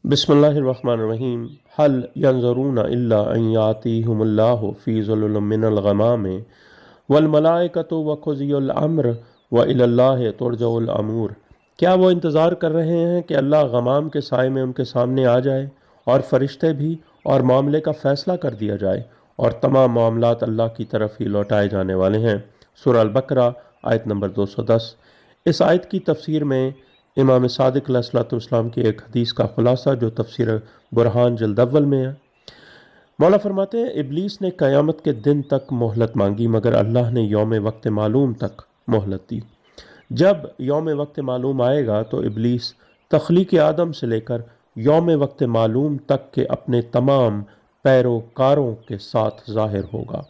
बिस्मिल्लाहिर्रहमानिर्रहीम। हल यंज़ुरून इल्ला अन यातिहुमुल्लाहु फ़ी ज़ुलुलिम मिनल ग़माम वल मलाइकतु व क़ुज़ियुल अम्र व इलल्लाहि तुरजउल अमूर। क्या वो इंतज़ार कर रहे हैं कि अल्लाह गमाम के साए में उनके सामने आ जाए और फरिश्ते भी, और मामले का फ़ैसला कर दिया जाए, और तमाम मामलात अल्लाह की तरफ ही लौटाए जाने वाले हैं। सूरह अल बकरा आयत नंबर 210। इस आयत की तफसीर में इमाम सादिक अलैहिस्सलाम की एक हदीस का खुलासा जो तफसीर बुरहान जल्द अव्वल में है। मौला फरमाते हैं, इबलीस ने क़यामत के दिन तक मोहलत मांगी मगर अल्लाह ने यौम वक्त मालूम तक मोहलत दी। जब यौम वक्त मालूम आएगा तो इबलीस तख्लीक आदम से लेकर यौम वक्त मालूम तक के अपने तमाम पैरोकारों के साथ ज़ाहिर होगा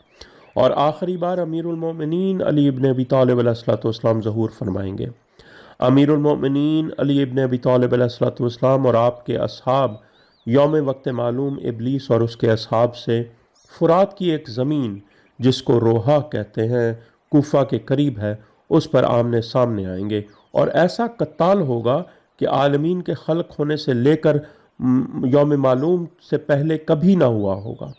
और आखिरी बार अमीरुल मोमिनीन अली इब्न अबी तालिब अलैहिस्सलाम ज़हूर फरमाएंगे। अमीरुल मोमिनीन अली इब्न अबी तालिब अलैहिस्सलाम और आपके असहाब यौम वक्त मालूम इबलीस और उसके असहाब से फुरात की एक ज़मीन जिसको रोहा कहते हैं, कूफा के करीब है, उस पर आमने सामने आएंगे और ऐसा कत्ताल होगा कि आलमीन के खल्क होने से लेकर यौम मालूम से पहले कभी ना हुआ होगा।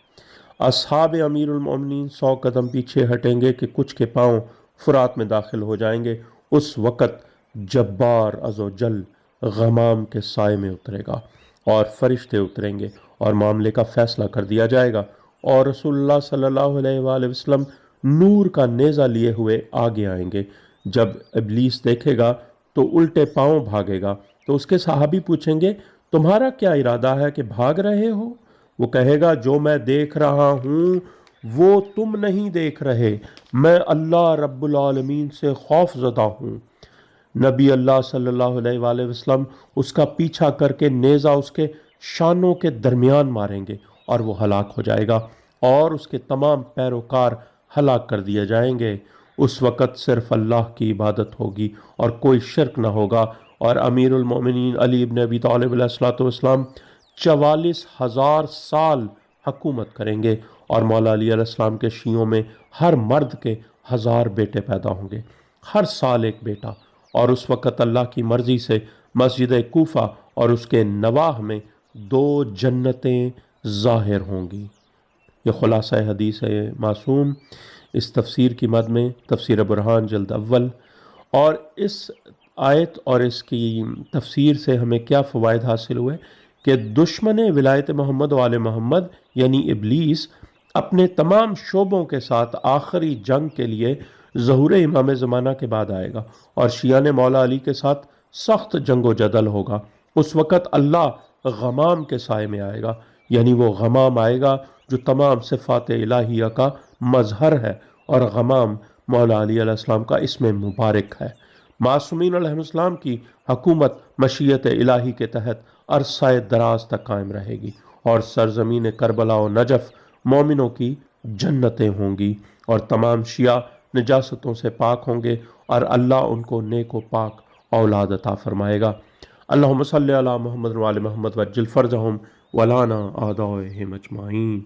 असहाब अमीरुल मोमिनीन 100 कदम पीछे हटेंगे कि कुछ के पांव फुरात में दाखिल हो जाएंगे। उस वक़्त जब्बार अज़ोजल गमाम के साए में उतरेगा और फरिश्ते उतरेंगे और मामले का फैसला कर दिया जाएगा और रसूलुल्लाह सल्लल्लाहु अलैहि वसल्लम नूर का नेज़ा लिए हुए आगे आएंगे। जब इब्लीस देखेगा तो उल्टे पांव भागेगा। तो उसके सहाबी पूछेंगे, तुम्हारा क्या इरादा है कि भाग रहे हो? वो कहेगा, जो मैं देख रहा हूँ वो तुम नहीं देख रहे, मैं अल्लाह रब्बुल आलमीन से खौफजदा हूँ। नबी अल्लाह सल्लल्लाहु अलैहि वसल्लम उसका पीछा करके नेज़ा उसके शानों के दरमियान मारेंगे और वो हलाक हो जाएगा और उसके तमाम पैरोकार हलाक कर दिए जाएंगे। उस वक़्त सिर्फ अल्लाह की इबादत होगी और कोई शिरक न होगा और अमीरुल मोमिनीन अली इब्न अबी तालिब अलैहिस्सलाम 44,000 साल हकूमत करेंगे और मौला अली अलैहिस्सलाम के शियों में हर मर्द के 1000 बेटे पैदा होंगे, हर साल एक बेटा। और उस वक़्त अल्लाह की मर्ज़ी से मस्जिद कूफा और उसके नवाह में 2 जन्नतें ज़ाहिर होंगी। ये खुलासा हदीस है मासूम। इस तफसीर की मद में तफसीर बुरहान जल्द अव्वल। और इस आयत और इसकी तफसीर से हमें क्या फ़वाइद हासिल हुए कि दुश्मन विलायत मोहम्मद वाले मोहम्मद यानी इबलीस अपने तमाम शोबों के साथ आखिरी जंग के लिए ज़हूर इमाम ज़माना के बाद आएगा और शियाने मौला अली के साथ सख्त जंगो जदल होगा। उस वक़्त अल्लाह गमाम के साए में आएगा, यानी वो गमाम आएगा जो तमाम सिफ़ात इलाहिया का मजहर है और गमाम मौला अली अलैहिस्सलाम का इसमें मुबारक है। मासूमीन अलैहिस्सलाम की हकूमत मशीयत इलाही के तहत अरसाए दराज तक कायम रहेगी और सरजमीन करबला और नजफ़ मोमिनों की जन्नतें होंगी और तमाम शिया निजासतों से पाक होंगे और अल्लाह उनको नेक व पाक औलाद अता फरमाएगा। अल्लाहुम्मा सल्लि अला मुहम्मद व आले मुहम्मद वज्जिल फ़रजहुम वलाना आदाइहिम अजमाइन।